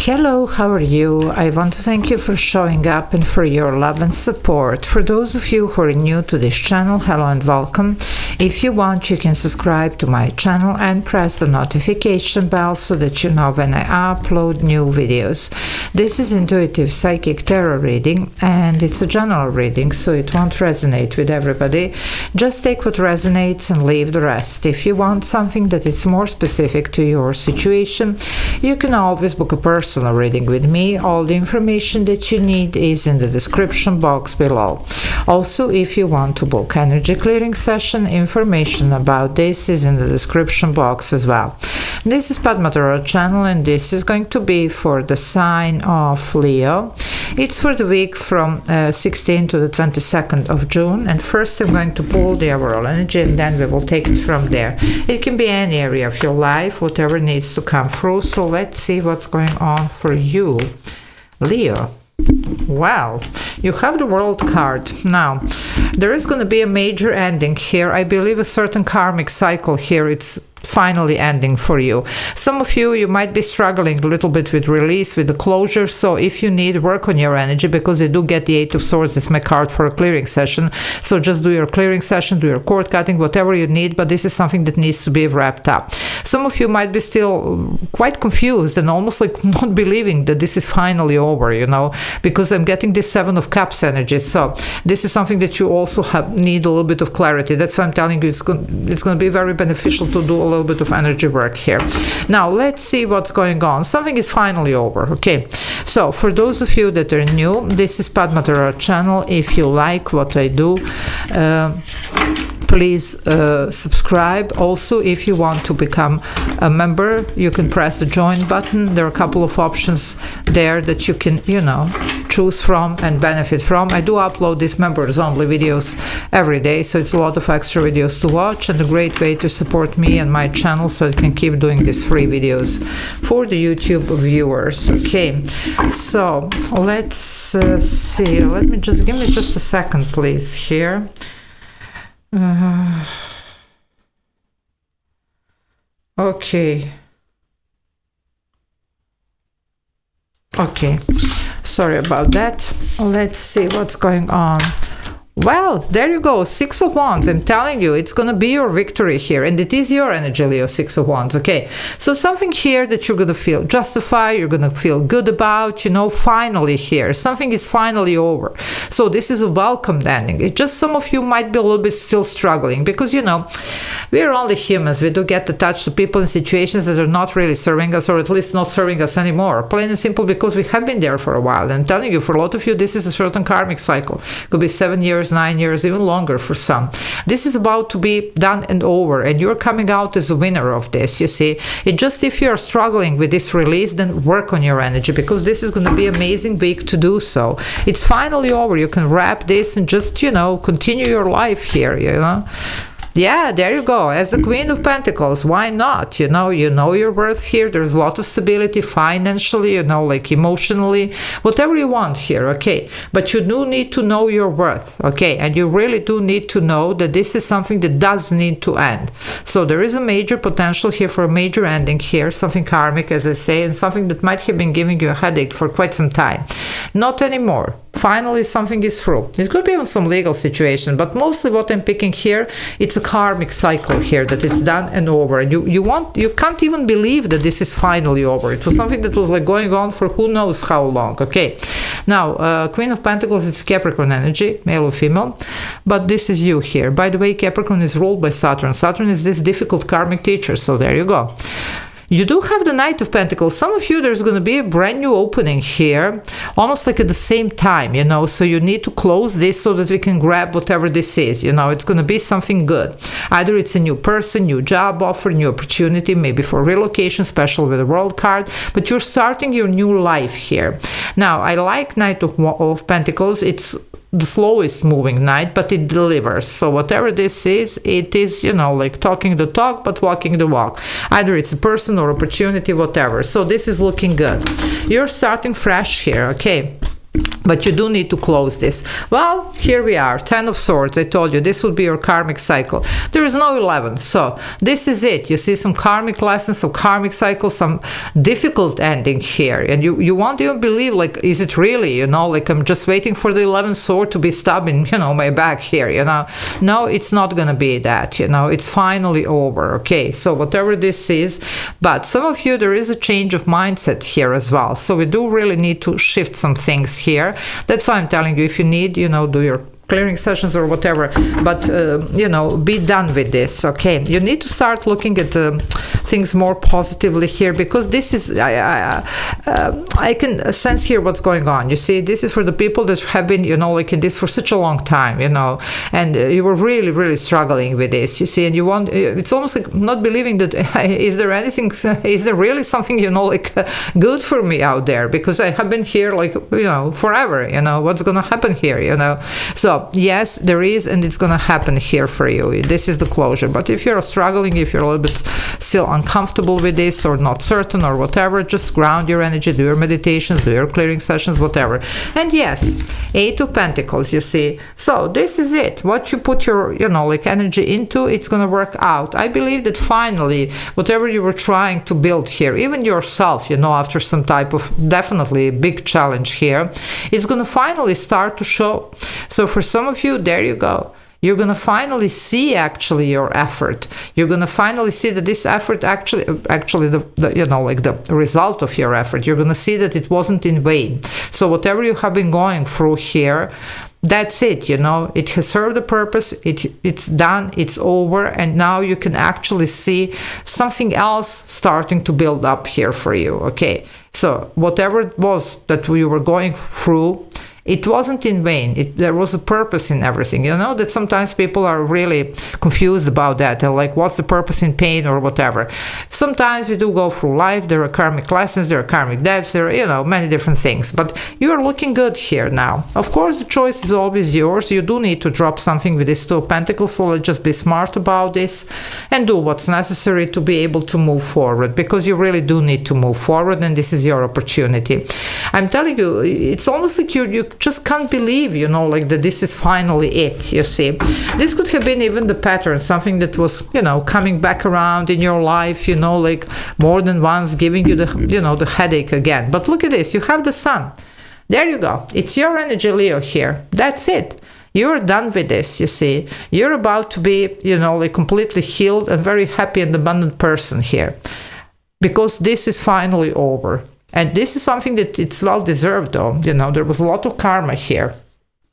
Hello, how are you? I want to thank you for showing up and for your love and support. For those of you who are new to this channel, hello and welcome. If you want, you can subscribe to my channel and press the notification bell so that you know when I upload new videos. This is intuitive psychic tarot reading, and it's a general reading, so it won't resonate with everybody. Just take what resonates and leave the rest. If you want something that is more specific to your situation, you can always book a personal reading with me. All the information that you need is in the description box below. Also, if you want to book energy clearing session, information about this is in the description box as well. This is Padma.tarot channel, and this is going to be for the sign of Leo. It's for the week from 16 to the 22nd of June, and first I'm going to pull the overall energy and then we will take it from there. It can be any area of your life, whatever needs to come through. So let's see what's going on for you, Leo. Well, you have the World card. Now, there is going to be a major ending here. I believe a certain karmic cycle here. It's finally ending for you. Some of you might be struggling a little bit with release, with the closure. So if you need work on your energy, because you do get the Eight of Swords, it's my card for a clearing session. So just do your clearing session, do your cord cutting, whatever you need, but this is something that needs to be wrapped up. Some of you might be still quite confused and almost like not believing that this is finally over, you know, because I'm getting this Seven of Cups energy. So this is something that you also need a little bit of clarity. That's why I'm telling you it's going to be very beneficial to do a little bit of energy work here. Now let's see what's going on. Something is finally over. Okay, so for those of you that are new, this is Padma.tarot channel. If you like what I do, please subscribe. Also, if you want to become a member, you can press the join button. There are a couple of options there that you can, you know, choose from and benefit from. I do upload these members only videos every day, so it's a lot of extra videos to watch and a great way to support me and my channel so I can keep doing these free videos for the YouTube viewers. Okay, so let's see. Let me just give me just a second, please, here. Okay, sorry about that. Let's see what's going on. Well, there you go, Six of Wands. I'm telling you, it's gonna be your victory here, and it is your energy, Leo, Six of Wands. Okay, so something here that you're gonna feel justified, you're gonna feel good about, you know, finally here, something is finally over. So this is a welcomed ending. It's just some of you might be a little bit still struggling, because, you know, we're only humans. We do get attached to people and situations that are not really serving us, or at least not serving us anymore, plain and simple, because we have been there for a while. And I'm telling you, for a lot of you, this is a certain karmic cycle. It could be 7 years, 9 years, even longer for some. This is about to be done and over, and you're coming out as a winner of this, you see. It just, if you're struggling with this release, then work on your energy, because this is going to be an amazing week to do so. It's finally over. You can wrap this and just, you know, continue your life here, you know. Yeah, there you go. As the Queen of Pentacles, why not? You know your worth here. There's a lot of stability financially, you know, like emotionally, whatever you want here, okay? But you do need to know your worth, okay? And you really do need to know that this is something that does need to end. So there is a major potential here for a major ending here, something karmic, as I say, and something that might have been giving you a headache for quite some time. Not anymore. Finally, something is through. It could be even some legal situation, but mostly what I'm picking here, it's a karmic cycle here, that it's done and over. And you can't even believe that this is finally over. It was something that was like going on for who knows how long. Okay, now Queen of Pentacles, it's Capricorn energy, male or female, but this is you here. By the way, Capricorn is ruled by Saturn. Saturn is this difficult karmic teacher, so there you go. You do have the Knight of Pentacles. Some of you, there's going to be a brand new opening here, almost like at the same time, you know, so you need to close this so that we can grab whatever this is, you know. It's going to be something good. Either it's a new person, new job offer, new opportunity, maybe for relocation, special with the World card, but you're starting your new life here. Now, I like Knight of Pentacles. It's the slowest moving knight, but it delivers. So whatever this is, it is, you know, like talking the talk but walking the walk. Either it's a person or opportunity, whatever. So this is looking good. You're starting fresh here. Okay, But you do need to close this. Well, here we are, 10 of Swords. I told you, this would be your karmic cycle. There is no 11, so this is it. You see some karmic lessons, some karmic cycles, some difficult ending here. And you won't even believe, like, is it really, you know, like I'm just waiting for the 11th sword to be stabbing, you know, my back here, you know. No, it's not gonna be that, you know. It's finally over, okay? So whatever this is, but some of you, there is a change of mindset here as well. So we do really need to shift some things here. That's why I'm telling you, if you need, you know, do your clearing sessions or whatever, but you know, be done with this, okay? You need to start looking at the things more positively here, because this is I can sense here what's going on. You see, this is for the people that have been, you know, like in this for such a long time, you know, and you were really struggling with this, you see, and you want, it's almost like not believing that is there anything, is there really something, you know, like good for me out there, because I have been here, like, you know, forever, you know, what's gonna happen here, you know? So yes, there is, and it's gonna happen here for you. This is the closure. But if you're struggling, if you're a little bit still uncomfortable with this or not certain or whatever, just ground your energy, do your meditations, do your clearing sessions, whatever. And yes, 8 of Pentacles, you see. So this is it. What you put your, you know, like energy into, it's gonna work out. I believe that finally, whatever you were trying to build here, even yourself, you know, after some type of definitely big challenge here, it's gonna finally start to show. So for some of you, there you go. You're going to finally see actually your effort. You're going to finally see that this effort actually the you know, like the result of your effort. You're going to see that it wasn't in vain. So whatever you have been going through here, that's it, you know, it has served a purpose, it's done, it's over, and now you can actually see something else starting to build up here for you, okay? So whatever it was that we were going through, it wasn't in vain. There was a purpose in everything. You know that sometimes people are really confused about that. They're like, what's the purpose in pain or whatever? Sometimes we do go through life. There are karmic lessons, there are karmic debts, there are, you know, many different things. But you are looking good here now. Of course, the choice is always yours. You do need to drop something with this 2 of Pentacles, so let's just be smart about this and do what's necessary to be able to move forward, because you really do need to move forward, and this is your opportunity. I'm telling you, it's almost like you just can't believe, you know, like that this is finally it, you see. This could have been even the pattern, something that was, you know, coming back around in your life, you know, like more than once, giving you the, you know, the headache again. But look at this, you have the Sun. There you go. It's your energy, Leo, here. That's it. You're done with this, you see. You're about to be, you know, like completely healed and very happy and abundant person here, because this is finally over. And this is something that it's well deserved, though. You know, there was a lot of karma here.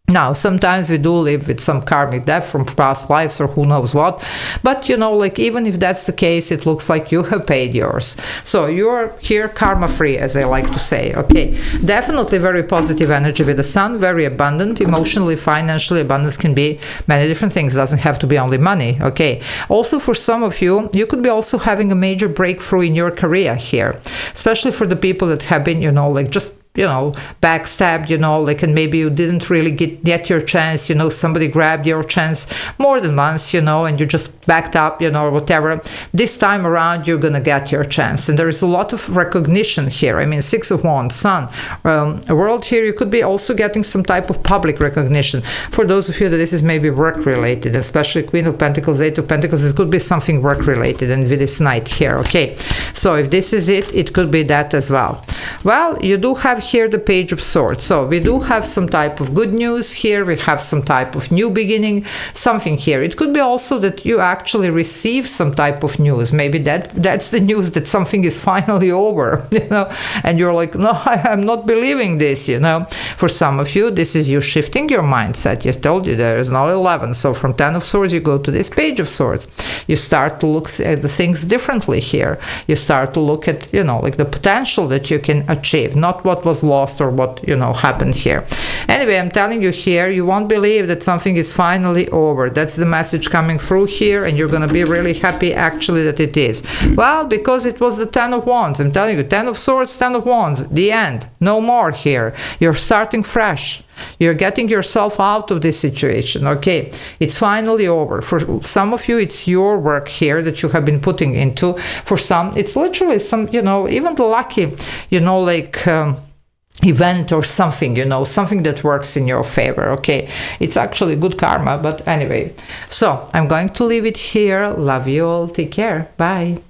Now, sometimes we do live with some karmic debt from past lives or who knows what, but you know, like even if that's the case, it looks like you have paid yours. So you're here karma free, as I like to say, okay? Definitely very positive energy with the Sun, very abundant, emotionally, financially. Abundance can be many different things, it doesn't have to be only money, okay? Also for some of you, you could be also having a major breakthrough in your career here, especially for the people that have been, you know, like just, you know, backstabbed, you know, like, and maybe you didn't really get your chance, you know, somebody grabbed your chance more than once, you know, and you just backed up, you know, or whatever. This time around, you're gonna get your chance. And there is a lot of recognition here. I mean, 6 of Wands, Sun, a world here, you could be also getting some type of public recognition. For those of you that this is maybe work-related, especially Queen of Pentacles, 8 of Pentacles, it could be something work-related, and with this Knight here, okay? So if this is it, it could be that as well. Well, you do have here the Page of Swords. So we do have some type of good news here. We have some type of new beginning, something here. It could be also that you actually receive some type of news. Maybe that's the news that something is finally over, you know, and you're like, no, I'm not believing this, you know. For some of you, this is you shifting your mindset. I told you there is no 11. So from 10 of Swords, you go to this Page of Swords. You start to look at the things differently here. You start to look at, you know, like the potential that you can achieve, not what was lost or what, you know, happened here. Anyway, I'm telling you here, you won't believe that something is finally over. That's the message coming through here, and you're going to be really happy actually that it is. Well, because it was the 10 of Wands. I'm telling you, 10 of Swords, 10 of Wands, the end. No more here. You're starting fresh. You're getting yourself out of this situation, okay? It's finally over. For some of you, it's your work here that you have been putting into. For some, it's literally some, you know, even the lucky, you know, like event or something, you know, something that works in your favor. Okay, it's actually good karma. But anyway, so I'm going to leave it here. Love you all. Take care. Bye.